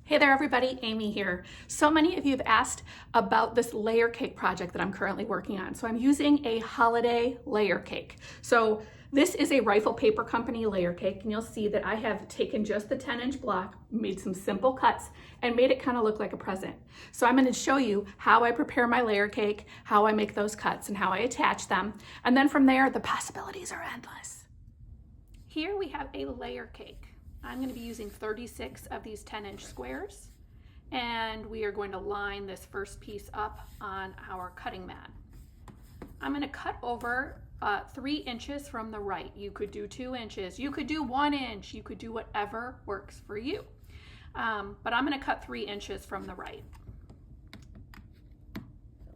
Hey there everybody, Amy here. So many of you have asked about this layer cake project that I'm currently working on. So I'm using a holiday layer cake. So this is a Rifle Paper Company layer cake, and you'll see that I have taken just the 10-inch block, made some simple cuts, and made it kind of look like a present. So I'm going to show you how I prepare my layer cake, how I make those cuts, and how I attach them. And then from there, the possibilities are endless. Here we have a layer cake. I'm going to be using 36 of these 10-inch squares, and we are going to line this first piece up on our cutting mat. I'm going to cut over 3 inches from the right. You could do 2 inches, you could do 1 inch, you could do whatever works for you. But I'm going to cut 3 inches from the right.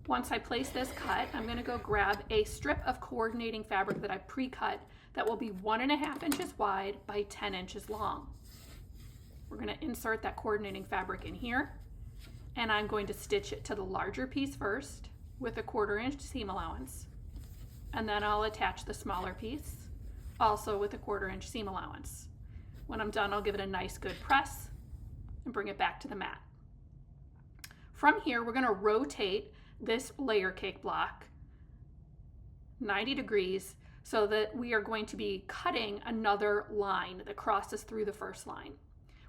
Once I place this cut, I'm going to go grab a strip of coordinating fabric that I pre-cut that will be 1.5 inches wide by 10 inches long. We're going to insert that coordinating fabric in here, and I'm going to stitch it to the larger piece first with a 1/4 inch seam allowance, and then I'll attach the smaller piece also with a 1/4 inch seam allowance. When I'm done, I'll give it a nice good press and bring it back to the mat. From here, we're going to rotate this layer cake block 90 degrees so that we are going to be cutting another line that crosses through the first line.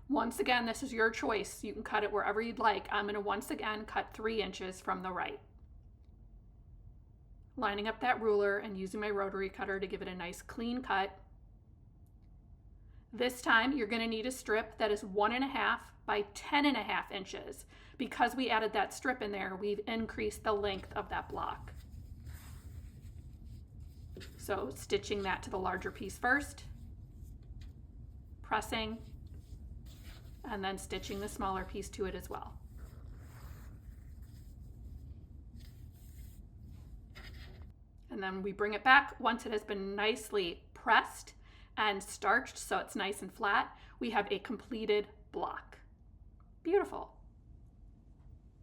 Once again, this is your choice. You can cut it wherever you'd like. I'm going to once again cut 3 inches from the right. Lining up that ruler and using my rotary cutter to give it a nice clean cut. This time you're going to need a strip that is 1.5 by 10.5 inches. Because we added that strip in there, we've increased the length of that block. So stitching that to the larger piece first, pressing, and then stitching the smaller piece to it as well. And then we bring it back once it has been nicely pressed and starched so it's nice and flat. We have a completed block. Beautiful.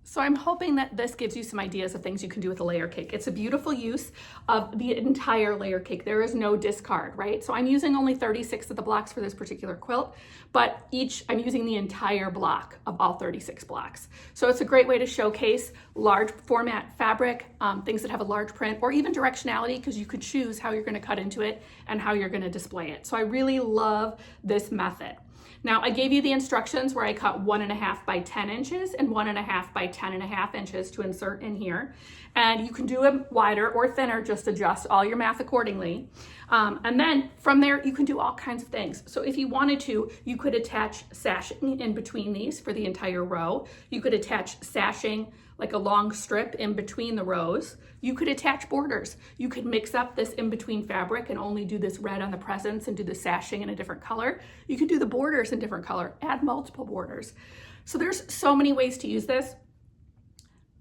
So I'm hoping that this gives you some ideas of things you can do with a layer cake. It's a beautiful use of the entire layer cake. There is no discard, right? So I'm using only 36 of the blocks for this particular quilt, but I'm using the entire block of all 36 blocks. So it's a great way to showcase large format fabric, things that have a large print, or even directionality, because you could choose how you're going to cut into it and how you're going to display it. So I really love this method. Now, I gave you the instructions where I cut 1.5 by 10 inches and 1.5 by 10.5 inches to insert in here. And you can do it wider or thinner, just adjust all your math accordingly. And then from there, you can do all kinds of things. So if you wanted to, you could attach sashing in between these for the entire row. You could attach sashing like a long strip in between the rows. You could attach borders. You could mix up this in-between fabric and only do this red on the presents and do the sashing in a different color. You could do the borders in different color, add multiple borders. So there's so many ways to use this.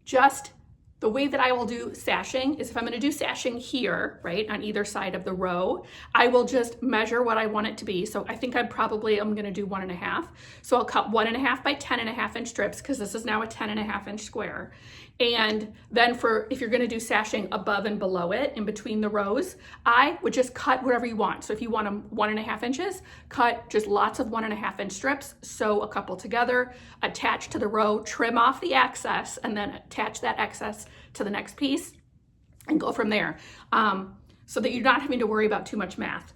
Just the way that I will do sashing is if I'm going to do sashing here, right, on either side of the row, I will just measure what I want it to be. So I think I'm going to do 1.5. So I'll cut 1.5 by 10.5 inch strips, because this is now a 10.5 inch square. And then if you're going to do sashing above and below it in between the rows, I would just cut whatever you want. So if you want them 1.5 inches, cut just lots of 1.5 inch strips, sew a couple together, attach to the row, trim off the excess, and then attach that excess to the next piece and go from there, so that you're not having to worry about too much math.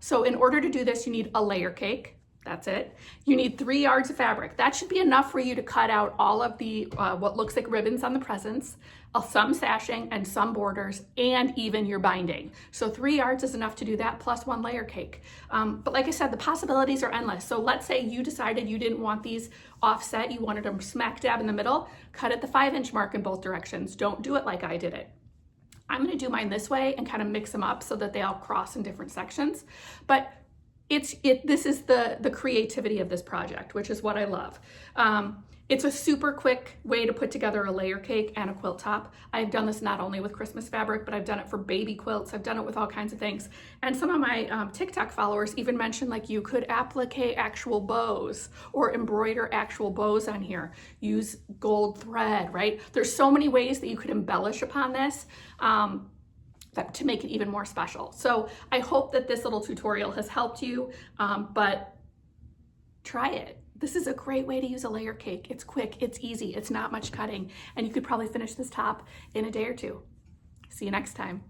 So in order to do this, you need a layer cake. That's it. You need 3 yards of fabric. That should be enough for you to cut out all of the what looks like ribbons on the presents, some sashing and some borders, and even your binding. So 3 yards is enough to do that, plus 1 layer cake. But like I said, the possibilities are endless. So let's say you decided you didn't want these offset, you wanted them smack dab in the middle, cut at the 5-inch mark in both directions. Don't do it like I did it. I'm going to do mine this way and kind of mix them up so that they all cross in different sections. But this is the creativity of this project, which is what I love. It's a super quick way to put together a layer cake and a quilt top. I've done this not only with Christmas fabric, but I've done it for baby quilts. I've done it with all kinds of things. And some of my TikTok followers even mentioned, like, you could applique actual bows or embroider actual bows on here. Use gold thread, right? There's so many ways that you could embellish upon this. To make it even more special. So I hope that this little tutorial has helped you, but try it. This is a great way to use a layer cake. It's quick, it's easy, it's not much cutting, and you could probably finish this top in a day or two. See you next time.